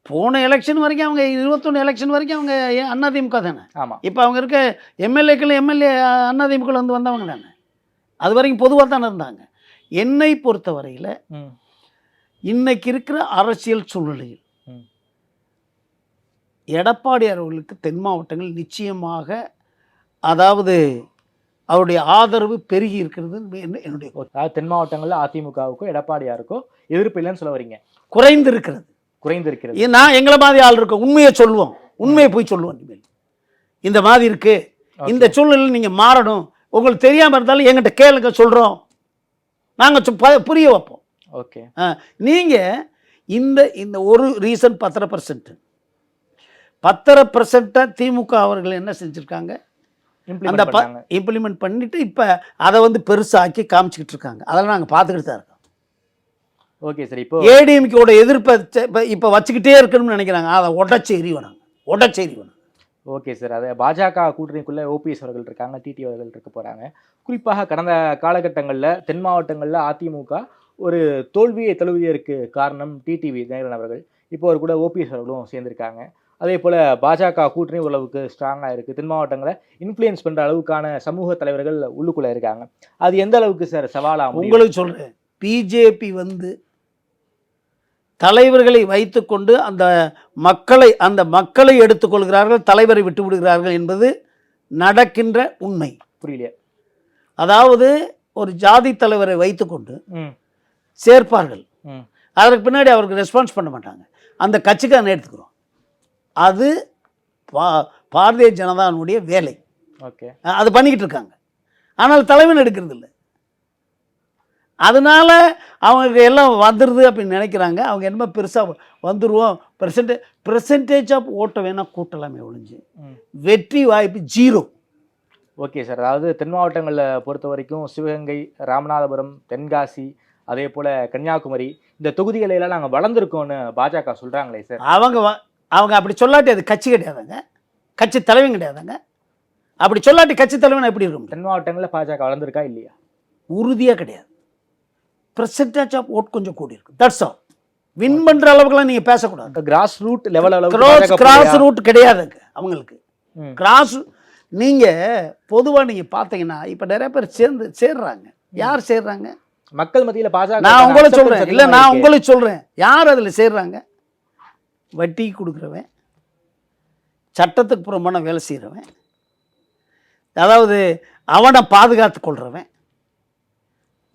S3: போன எலெக்ஷன் வரைக்கும் அவங்க 21 எலெக்ஷன் வரைக்கும் அவங்க அதிமுக தானே.
S2: ஆமாம்.
S3: இப்போ அவங்க இருக்க எம்எல்ஏ அதிமுக வந்து வந்தவங்க தானே. அது வரைக்கும் பொதுவாக தானே இருந்தாங்க. என்னை பொறுத்த வரையில் இன்னைக்கு இருக்கிற அரசியல் சூழ்நிலையில் எடப்பாடி அவர்களுக்கு தென் மாவட்டங்கள் நிச்சயமாக, அதாவது அவருடைய ஆதரவு பெருகி இருக்கிறது என்னுடைய.
S2: தென் மாவட்டங்களில் அதிமுகவுக்கும் எடப்பாடியாருக்கும் எதிர்ப்பு இல்லைன்னு சொல்ல வரீங்க?
S3: குறைந்து இருக்கிறது.
S2: குறைந்திருக்கிறது.
S3: நான் எங்களை மாதிரி ஆள் இருக்கோம், உண்மையை சொல்லுவோம், உண்மையை போய் சொல்லுவோம். இனிமேல் இந்த மாதிரி இருக்கு, இந்த சூழ்நிலையில் நீங்கள் மாறணும், உங்களுக்கு தெரியாமல் இருந்தாலும் எங்கிட்ட கேளுங்க, சொல்கிறோம், நாங்கள் புரிய வைப்போம்.
S2: ஓகே,
S3: நீங்கள் இந்த இந்த ஒரு ரீசன் 10% திமுக அவர்கள் என்ன செஞ்சுருக்காங்க, அந்த இம்ப்ளிமெண்ட் பண்ணிட்டு இப்போ அதை வந்து பெருசாக்கி காமிச்சிக்கிட்டு இருக்காங்க. அதெல்லாம் நாங்கள் பார்த்துக்கிட்டு தான் இருக்கோம்.
S2: ஓகே சார், இப்போ
S3: ஏடிஎம்கேவோட எதிர்ப்பை இப்போ வச்சுக்கிட்டே இருக்கணும்னு நினைக்கிறாங்க. அதை உடச்சி எறிவனாங்க.
S2: ஓகே சார், அதை பாஜக கூட்டணிக்குள்ளே ஓபிஎஸ் அவர்கள் இருக்காங்க, டிடி அவர்கள் இருக்க போகிறாங்க. குறிப்பாக கடந்த காலகட்டங்களில் தென் மாவட்டங்களில் அதிமுக ஒரு தோல்வியை தழுவியதற்கு காரணம் டிடிவி தினகரன் அவர்கள். இப்போ அவர் கூட ஓபிஎஸ் அவர்களும் சேர்ந்திருக்காங்க. அதே போல் பாஜக கூட்டணி ஓரளவுக்கு ஸ்ட்ராங்காக இருக்குது. தென் மாவட்டங்களை இன்ஃப்ளூயன்ஸ் பண்ணுற அளவுக்கான சமூக தலைவர்கள் உள்ளுக்குள்ளே இருக்காங்க. அது எந்த அளவுக்கு சார் சவாலாக?
S3: உங்களுக்கு சொல்கிறேன், பிஜேபி வந்து தலைவர்களை வைத்துக்கொண்டு அந்த மக்களை எடுத்துக்கொள்கிறார்கள், தலைவரை விட்டு விடுகிறார்கள் என்பது நடக்கின்ற உண்மை.
S2: புரியல.
S3: அதாவது ஒரு ஜாதி தலைவரை வைத்துக்கொண்டு சேர்ப்பார்கள், அதற்கு பின்னாடி அவருக்கு ரெஸ்பான்ஸ் பண்ண மாட்டாங்க, அந்த கட்சிக்காரனை எடுத்துக்கிறோம். அது பாரதிய ஜனதாவுடைய வேலை.
S2: ஓகே,
S3: அது பண்ணிக்கிட்டு இருக்காங்க. ஆனால் தலைவன் எடுக்கிறது இல்லை. அதனால அவங்களுக்கு எல்லாம் வந்துடுது அப்படின்னு நினைக்கிறாங்க. அவங்க என்னமோ பெருசாக வந்துடுவோம், பெர்சன்டேஜ் ஆஃப் ஓட்டை வேணால் கூட்டலாமே ஒழிஞ்சு வெற்றி வாய்ப்பு 0.
S2: ஓகே சார், அதாவது தென் மாவட்டங்களில் பொறுத்த வரைக்கும் சிவகங்கை, ராமநாதபுரம், தென்காசி, அதே போல் கன்னியாகுமரி, இந்த தொகுதிகளெல்லாம் நாங்கள் வளர்ந்துருக்கோன்னு பாஜக சொல்கிறாங்களே சார்.
S3: அவங்க அப்படி சொல்லாட்டி அது கட்சி கிடையாதுங்க, கட்சி தலைவன் கிடையாதுங்க. அப்படி சொல்லாட்டி கட்சி தலைவன் எப்படி இருக்கும்?
S2: தென் மாவட்டங்களில் பாஜக வளர்ந்துருக்கா இல்லையா?
S3: உறுதியாக கிடையாது. பெர்சன்டேஜ் ஆஃப் ஓட் கொஞ்சம் கூடி இருக்கு, தட்ஸ் ஆல். வின் பண்ணுற அளவுக்குலாம் நீங்கள் பேசக்கூடாது.
S2: Cross root level
S3: cross root கிடையாதுங்க அவங்களுக்கு. கிராஸ் நீங்கள் பொதுவாக நீங்கள் பார்த்தீங்கன்னா இப்போ நிறைய பேர் சேர்றாங்க. யார் சேர்றாங்க?
S2: மக்கள் மத்தியில் பாஜக.
S3: நான் உங்களை சொல்கிறேன், இல்லை நான் உங்களுக்கு சொல்கிறேன், யார் அதில் சேர்றாங்க? வட்டி கொடுக்குறவன், சட்டத்துக்கு புறமான வேலை செய்கிறவன், அதாவது அவனை பாதுகாத்து கொள்கிறவன்,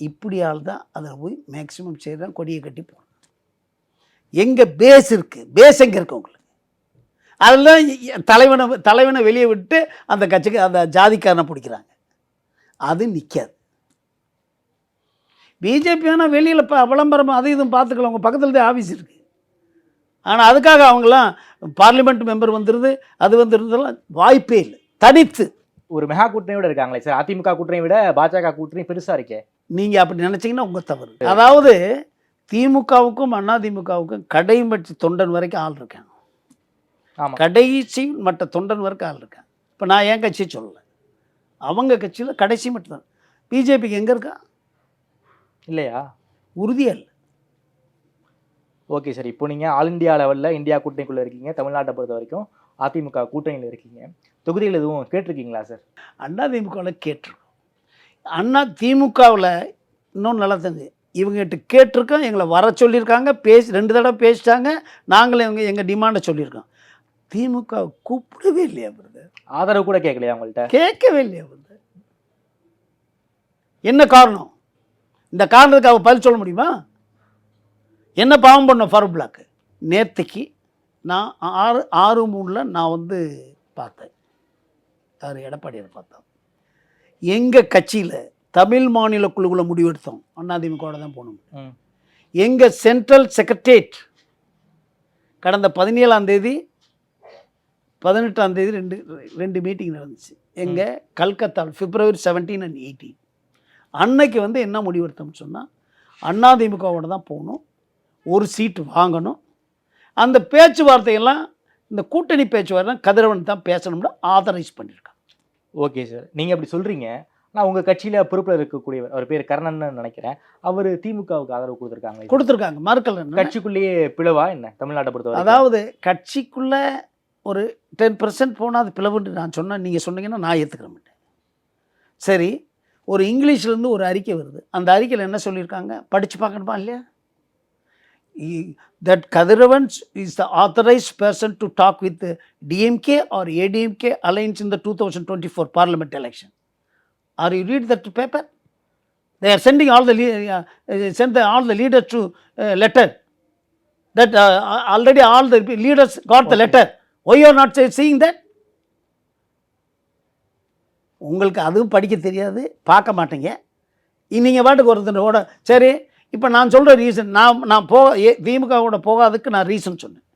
S3: இப்படி ஆள் தான் அதில் போய் மேக்சிமம் செய்கிறான், கொடியை கட்டி போகிறான். எங்கே பேஸ் இருக்குது, பேஸ் எங்கே இருக்கு உங்களுக்கு? அதில் தலைவனை வெளியே விட்டு அந்த கட்சிக்கு அந்த ஜாதிக்காரனை பிடிக்கிறாங்க. அது நிற்காது. பிஜேபி ஆனால் வெளியில் விளம்பரம் அது இதுவும் பார்த்துக்கலாம், உங்கள் பக்கத்தில் தான் ஆஃபீஸ் இருக்குது. ஆனால் அதுக்காக அவங்களாம் பார்லிமெண்ட் மெம்பர் வந்துடுது, அது வந்துருந்தெல்லாம் வாய்ப்பே இல்லை. தனித்து
S2: ஒரு மெகா கூட்டணியோட இருக்காங்களே சார். அதிமுக கூட்டணியை விட பாஜக கூட்டணி பெருசாக இருக்கே.
S3: நீங்கள் அப்படி நினச்சிங்கன்னா உங்கள் தவறு. அதாவது திமுகவுக்கும் அதிமுகவுக்கும் கடைமட்ட தொண்டன் வரைக்கும் ஆள் இருக்காங்க.
S2: ஆமாம்,
S3: கடைசி மற்ற தொண்டன் வரைக்கும் ஆள் இருக்காங்க. இப்போ நான் என் கட்சியை சொல்லலை, அவங்க கட்சியில் கடைசி மட்டும் தான். பிஜேபிக்கு எங்கே இருக்கா? இல்லையா? உறுதியாக இல்லை.
S2: ஓகே சார், இப்போ நீங்கள் ஆல் இண்டியா லெவலில் இந்தியா கூட்டணிக்குள்ளே இருக்கீங்க. தமிழ்நாட்டை பொறுத்த வரைக்கும் அதிமுக கூட்டணியில் இருக்கீங்க. தொகுதிகள் எதுவும் கேட்டிருக்கீங்களா சார்?
S3: அதிமுகவில் கேட்டிருக்கோம். திமுகவில் இன்னொன்று நல்லா தெரிஞ்சு இவங்ககிட்ட கேட்டிருக்கோம், எங்களை வர சொல்லியிருக்காங்க, 2 தடவை பேசிட்டாங்க. நாங்களும் எங்கள் டிமாண்டை சொல்லியிருக்கோம். திமுக கூப்பிடவே இல்லையா பிரதர்?
S2: ஆதரவு கூட கேட்கலையா உங்கள்கிட்ட?
S3: கேட்கவே இல்லையா பிரதர்? என்ன காரணம்? இந்த காரணத்துக்கு அவள் பதில் சொல்ல முடியுமா? என்ன பாவம் பண்ண ஃபாரூக் பிளாக்கு? நேற்றுக்கு நான் 6/3 நான் வந்து பார்த்தேன், யார் எடப்பாடியை பார்த்தோம். எங்கள் கட்சியில் தமிழ் மாநில குழுவில் முடிவெடுத்தோம், அதிமுகவோட தான் போகணும். எங்கள் சென்ட்ரல் செக்ரட்டரியேட் கடந்த 17ஆம் தேதி 18ஆம் தேதி ரெண்டு மீட்டிங் நடந்துச்சு எங்கள் கல்கத்தாவில், February 17 and 18. அன்னைக்கு வந்து என்ன முடிவெடுத்தோம்னு சொன்னால் அதிமுகவோட தான் போகணும், ஒரு சீட்டு வாங்கணும். அந்த பேச்சுவார்த்தையெல்லாம், இந்த கூட்டணி பேச்சுவார்த்தை கதிரவன் தான் பேசணும்னு ஆதரைஸ் பண்ணியிருக்காங்க.
S2: ஓகே சார், நீங்கள் அப்படி சொல்கிறீங்க. நான் உங்கள் கட்சியில் பொறுப்பில் இருக்கக்கூடியவர், அவர் பேர் கர்ணன்னு நினைக்கிறேன், அவர் திமுகவுக்கு ஆதரவு கொடுத்துருக்காங்க.
S3: மறுக்கல.
S2: கட்சிக்குள்ளேயே பிளவா என்ன தமிழ்நாட்டை பொறுத்தவரை?
S3: அதாவது கட்சிக்குள்ளே ஒரு 10% போனால் அது பிளவுன்னு நான் சொன்னேன், நீங்கள் சொன்னீங்கன்னா நான் ஏற்றுக்கிற மாட்டேன். சரி, ஒரு இங்கிலீஷ்லேருந்து ஒரு அறிக்கை வருது, அந்த அறிக்கையில் என்ன சொல்லியிருக்காங்க படித்து பார்க்கணுமா இல்லையா? That Kadiravan is the authorized person to talk with the DMK or ADMK alliance in the 2024 parliament election. Are you read that paper? They are sending all the leaders to letter. that already all the leaders got the letter. Why you are not seeing that? உங்களுக்கு அதுவும் படிக்க தெரியாது, பார்க்க மாட்டீங்க. நீங்கள் பாட்டுக்கு ஒருத்தனோட சரி. இப்போ நான் சொல்கிற ரீசன், நான் திமுகவோட போகாததுக்கு நான் ரீசன் சொன்னேன்.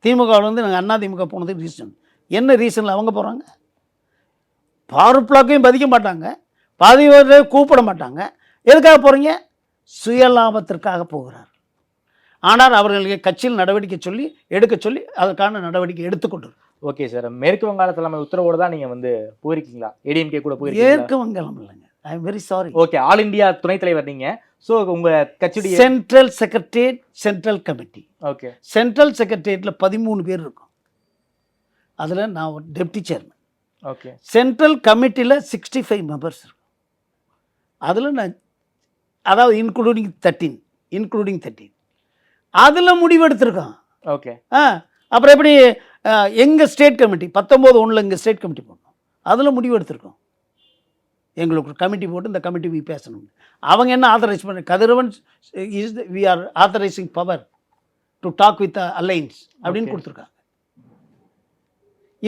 S3: திமுகவில் வந்து நாங்கள் அண்ணா திமுக போனதுக்கு ரீசன் என்ன? ரீசனில் அவங்க போகிறாங்க, ஃபாரூக் பிளாக்கையும் பதிக்க மாட்டாங்க, பாதி கூப்பிட மாட்டாங்க. எதுக்காக போகிறீங்க? சுயலாபத்திற்காக போகிறார். ஆனால் அவர்களுக்கு கட்சியில் நடவடிக்கை சொல்லி எடுக்க சொல்லி அதற்கான நடவடிக்கை எடுத்துக்கொண்டு.
S2: ஓகே சார், மேற்கு வங்காள தலைமை உத்தரவோடு தான் நீங்கள் வந்து போயிருக்கீங்களா? ஏடிஎம்கே கூட போயிருக்கீங்க?
S3: மேற்கு வங்காளம் இல்லைங்க, I am very sorry.
S2: Okay, all India துணைத் தலைவர் நீங்கள். ஸோ உங்கள் கட்சியுடைய
S3: central secretariat, central committee.
S2: Okay,
S3: central செக்ரட்டரியேட்டில் 13 பேர் இருக்கும். அதில் நான் ஒரு டெப்டி சேர்மன்.
S2: ஓகே,
S3: சென்ட்ரல் கமிட்டியில் 65 மெம்பர்ஸ் இருக்கும். அதில் நான், அதாவது இன்க்ளூடிங் 13 அதில் முடிவெடுத்திருக்கோம்.
S2: ஓகே.
S3: அப்புறம் எப்படி எங்கள் ஸ்டேட் கமிட்டி 19-1 எங்கள் ஸ்டேட் கமிட்டி போடணும், அதில் முடிவெடுத்திருக்கோம். எங்களுக்கு ஒரு கமிட்டி போட்டு இந்த கமிட்டி பேசணும். அவங்க என்ன ஆத்தரைஸ் பண்ண, Kathiravan is we are authorising power to talk with alliance அப்படின்னு கொடுத்துருக்காங்க.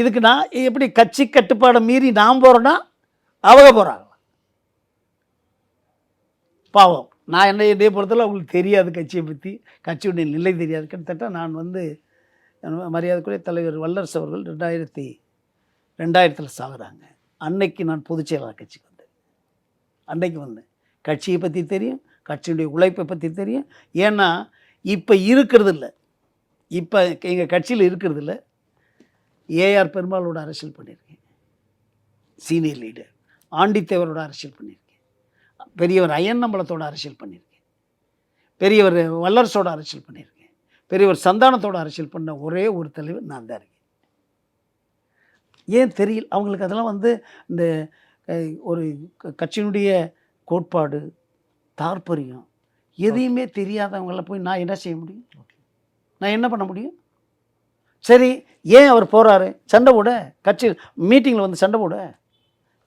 S3: இதுக்கு நான் எப்படி கட்சி கட்டுப்பாடை மீறி நான் போகிறேன்னா அவங்க போகிறாங்க. பாவம், நான் என்னைய பொறுத்தவரை அவங்களுக்கு தெரியாது கட்சியை பற்றி, கட்சியுடைய நிலை தெரியாது. கிட்டத்தட்ட நான் வந்து மரியாதைக்குரிய தலைவர் வல்லரசு அவர்கள் 2000 சாகுறாங்க. அன்னைக்கு நான் பொதுச் செயலாளர் கட்சிக்கு வந்தேன். அன்னைக்கு வந்தேன். கட்சியை பற்றி தெரியும், கட்சியுடைய உழைப்பை பற்றி தெரியும். ஏன்னா இப்போ இருக்கிறது இல்லை, இப்போ எங்கள் கட்சியில் இருக்கிறது இல்லை. ஏஆர் பெருமாளோட அரசியல் பண்ணியிருக்கேன், சீனியர் லீடர். ஆண்டித்தேவரோட அரசியல் பண்ணியிருக்கேன். பெரியவர் ஐயன்னம்பலத்தோட அரசியல் பண்ணியிருக்கேன். பெரியவர் வல்லரசோட அரசியல் பண்ணியிருக்கேன். பெரியவர் சந்தானத்தோட அரசியல் பண்ண ஒரே ஒரு தலைவர் நான் தான் இருக்கேன். ஏன் தெரியல அவங்களுக்கு? அதெல்லாம் வந்து இந்த ஒரு கட்சியினுடைய கோட்பாடு, தாற்பரியம் எதையுமே தெரியாதவங்கள போய் நான் என்ன செய்ய முடியும்? நான் என்ன பண்ண முடியும்? சரி, ஏன் அவர் போகிறாரு? சண்டை போட, கட்சி மீட்டிங்கில் வந்து சண்டை போட.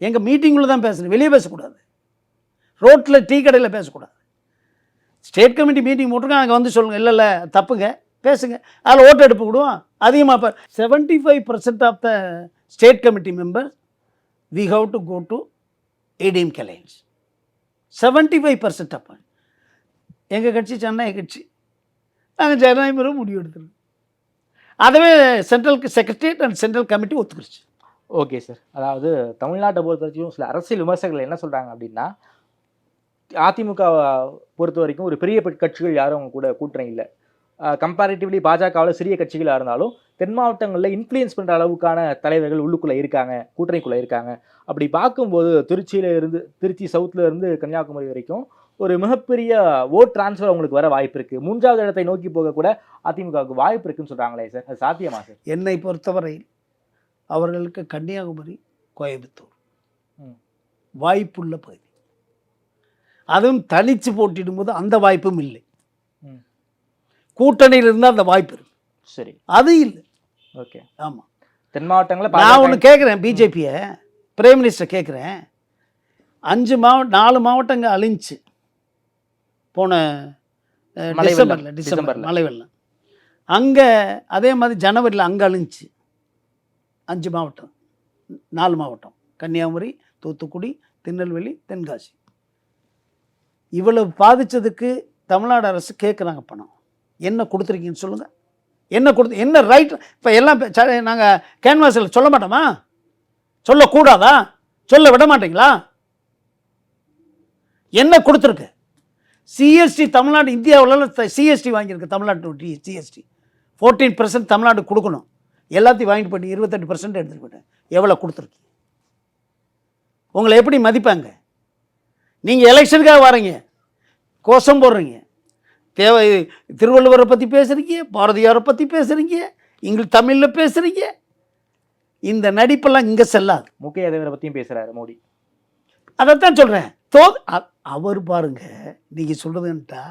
S3: எங்கள் மீட்டிங்கில் தான் பேசணும், வெளியே பேசக்கூடாது. ரோட்டில் டீ கடையில் பேசக்கூடாது. ஸ்டேட் கமிட்டி மீட்டிங் போட்டிருக்கோம், அங்கே வந்து சொல்லுங்கள், இல்லை தப்புங்க, பேசுங்க. அதில் ஓட்டு எடுப்பு விடுவோம். அதிகமாக இப்போ 75% of the state committee member we have to go to ADMK alliance. 75% அப்போ எங்கள் கட்சி ஜனநாயக கட்சி, நாங்கள் ஜனநாயக முடிவு எடுத்துருக்கோம். அதுவே central secretariat and central committee ஒத்துக்கிடுச்சு.
S2: ஓகே சார், அதாவது தமிழ்நாட்டை பொறுத்த வரைக்கும் சில அரசியல் விமர்சகர்கள் என்ன சொல்கிறாங்க அப்படின்னா, அதிமுக பொறுத்த வரைக்கும் ஒரு பெரிய கட்சிகள் யாரும் அவங்க கூட கூட்டணி இல்லை. கம்பேரிட்டிவ்லி பாஜகவில் சிறிய கட்சிகளாக இருந்தாலும் தென் மாவட்டங்களில் இன்ஃப்ளூயன்ஸ் பண்ணுற அளவுக்கான தலைவர்கள் உள்ளுக்குள்ளே இருக்காங்க, கூட்டணிக்குள்ளே இருக்காங்க. அப்படி பார்க்கும்போது திருச்சி சவுத்தில் இருந்து கன்னியாகுமரி வரைக்கும் ஒரு மிகப்பெரிய ஓட் டிரான்ஸ்ஃபர் அவங்களுக்கு வர வாய்ப்பு இருக்குது. 3வது இடத்தை நோக்கி போக கூட அதிமுகவுக்கு வாய்ப்பு இருக்குன்னு சொல்கிறாங்களே சார், அது சாத்தியமா சார்?
S3: என்னை பொறுத்தவரை அவர்களுக்கு கன்னியாகுமரி, கோயம்புத்தூர் வாய்ப்புள்ள பகுதி. அதுவும் தனித்து போட்டிடும்போது அந்த வாய்ப்பும் இல்லை. கூட்டணியில் இருந்தால் அந்த வாய்ப்பு இருக்கு.
S2: சரி,
S3: அது இல்லை.
S2: ஓகே,
S3: ஆமாம்.
S2: தென் மாவட்டங்களில்
S3: நான் ஒன்று கேட்குறேன், பிஜேபியை பிரைம் மினிஸ்டர் கேட்குறேன். 4 மாவட்டங்கள் அழிஞ்சு போன டிசம்பரில் மழை வெள்ளம். அங்கே அதே மாதிரி ஜனவரியில் அங்கே அழிஞ்சு 5 மாவட்டம், 4 மாவட்டம், கன்னியாகுமரி, தூத்துக்குடி, திருநெல்வேலி, தென்காசி. இவ்வளவு பாதித்ததுக்கு தமிழ்நாடு அரசு கேட்குறாங்க பணம். என்ன கொடுத்துருக்கீங்கன்னு சொல்லுங்கள். என்ன ரைட்? இப்போ எல்லாம் நாங்கள் கேன்வாஸில் சொல்ல மாட்டோமா? சொல்லக்கூடாதா? சொல்ல விட மாட்டீங்களா? என்ன கொடுத்துருக்கு? சிஎஸ்டி தமிழ்நாடு இந்தியாவில் சிஎஸ்டி வாங்கியிருக்கு. தமிழ்நாட்டு சிஎஸ்டி 14% தமிழ்நாடு கொடுக்கணும். எல்லாத்தையும் வாங்கிட்டு போய்ட்டு 28% எடுத்துகிட்டு போயிட்டேன். எவ்வளோ கொடுத்துருக்கு? உங்களை எப்படி மதிப்பாங்க? நீங்கள் எலெக்ஷனுக்காக வரீங்க, கோஷம் போடுறீங்க, திருவள்ளுவரை பற்றி பேசுகிறீங்க, பாரதியாரை பற்றி பேசுகிறீங்க, தமிழில் பேசுகிறீங்க. இந்த நடிப்பெல்லாம் இங்கே செல்லாது.
S2: முக்கியதேவரை பற்றியும் பேசுகிறாரு மோடி.
S3: அதைத்தான் சொல்கிறேன். அவர் பாருங்க, நீங்கள் சொல்கிறதுன்ட்டா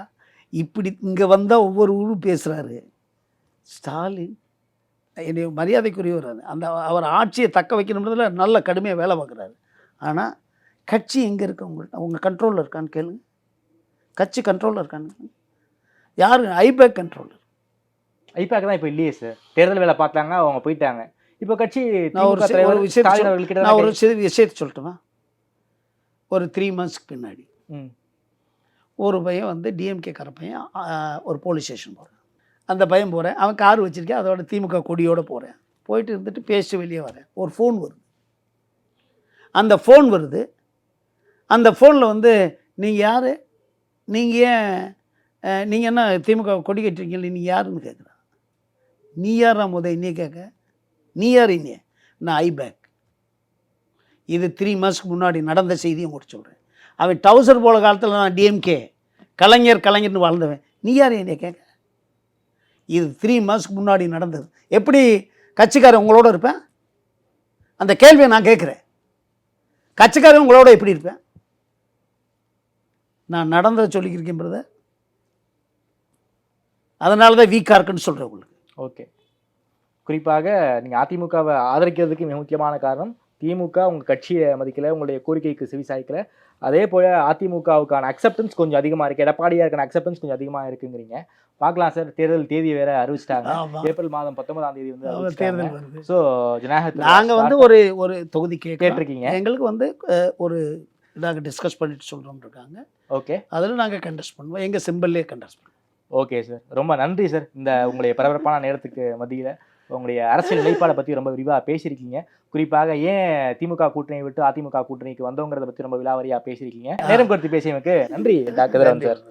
S3: இப்படி இங்கே வந்தால் ஒவ்வொரு ஊரும் பேசுகிறாரு. ஸ்டாலின் என்னுடைய மரியாதைக்குரியவர். அந்த அவர் ஆட்சியை தக்க வைக்கணுன்றதுல நல்ல கடுமையாக வேலை பார்க்குறாரு. ஆனால் கட்சி எங்கே இருக்கு? உங்கள்கிட்ட உங்கள் கண்ட்ரோலில் இருக்கான்னு கேளுங்க. கட்சி கண்ட்ரோலில் இருக்கான்னு. யார் ஐபேக் கண்ட்ரோலர்?
S2: ஐபேக் தான் இப்போ இல்லையே சார். தேர்தல் வேலை பார்த்தாங்க, அவங்க போயிட்டாங்க. இப்போ கட்சி
S3: நான் ஒரு
S2: திமுக தலைவர்
S3: விஷயத்தை
S2: ஸ்டாலின் அவர்கள்கிட்ட
S3: நான்
S2: தான்
S3: ஒரு விஷயத்தை சொல்லட்டுமா? ஒரு 3 மந்த்ஸ்க்கு பின்னாடி
S2: ம்.
S3: ஒரு பையன் வந்து டிஎம்கே கார பையன் ஒரு போலீஸ் ஸ்டேஷன் போகிறேன். அந்த பையன் போகிறேன், அவன் கார் வச்சுருக்கேன், அதோட திமுக கொடியோடு போகிறேன். போயிட்டு இருந்துட்டு பேசிட்டு வெளியே வரேன். ஒரு ஃபோன் வருது. அந்த ஃபோன் வருது. அந்த ஃபோனில் வந்து நீங்கள் யார், நீங்கள் ஏன் நீங்கள் என்ன திமுக கொடி கட்டுறீங்களே, நீங்கள் யாருன்னு கேட்குறான். நீ யாரா இன்னையே கேட்க? நீ யார் இன்னைய? நான் ஐபேக். இது 3 மந்த்ஸ்க்கு முன்னாடி நடந்த செய்தியை உங்களுக்கு சொல்கிறேன். அவன் டவுசர் போல காலத்தில் நான் டிஎம்கே கலைஞர்னு வாழ்ந்தவன். நீ யார் என்னைய கேட்க? இது 3 மந்த்ஸ்க்கு முன்னாடி நடந்தது. எப்படி கட்சிக்காரன் உங்களோட இருப்பேன்? அந்த கேள்வியை நான் கேட்குறேன். கட்சிக்காரன் உங்களோட எப்படி இருப்பேன்? நான் நடந்ததை சொல்லிக்கிறேன் பிரதர். அதனால தான் வீக்காக இருக்குன்னு சொல்கிறேன் உங்களுக்கு.
S2: ஓகே. குறிப்பாக நீங்கள் அதிமுகவை ஆதரிக்கிறதுக்கு மிக முக்கியமான காரணம் திமுக உங்கள் கட்சியை மதிக்கலை, உங்களுடைய கோரிக்கைக்கு செவிசாய்க்கலை. அதே போல் அதிமுகவுக்கான அக்செப்டன்ஸ் கொஞ்சம் அதிகமாக இருக்குது, எடப்பாடியாருக்கான அக்செப்டன்ஸ் கொஞ்சம் அதிகமாக இருக்குங்கிறீங்க. பார்க்கலாம் சார். தேர்தல் தேதி வேற அறிவிச்சிட்டாங்க. ஏப்ரல் மாதம் 19ஆம் தேதி வந்து
S3: தேர்தல் வருது.
S2: ஸோ ஜனநாயகத்தில்
S3: நாங்கள் வந்து ஒரு தொகுதி
S2: கேட்டிருக்கீங்க.
S3: எங்களுக்கு வந்து ஒரு நாங்கள் டிஸ்கஸ் பண்ணிட்டு சொல்கிறோம்னு இருக்காங்க.
S2: ஓகே.
S3: அதில் நாங்கள் கண்டெஸ்ட் பண்ணுவோம். எங்கள் சிம்பிள்லேயே கண்டெஸ்ட் பண்ணுவோம்.
S2: Okay sir. ரொம்ப நன்றி சார். இந்த உங்களுடைய பரபரப்பான நேரத்துக்கு மத்தியில் உங்களுடைய அரசியல் நிலைப்பாடை பற்றி ரொம்ப விரிவாக பேசியிருக்கீங்க. குறிப்பாக ஏன் திமுக கூட்டணியை விட்டு அதிமுக கூட்டணிக்கு வந்தோங்கிறத பற்றி ரொம்ப விலாவரியாக பேசியிருக்கீங்க. நேரம் கொடுத்து பேசியவனுக்கு நன்றி டாக்டர் சார்.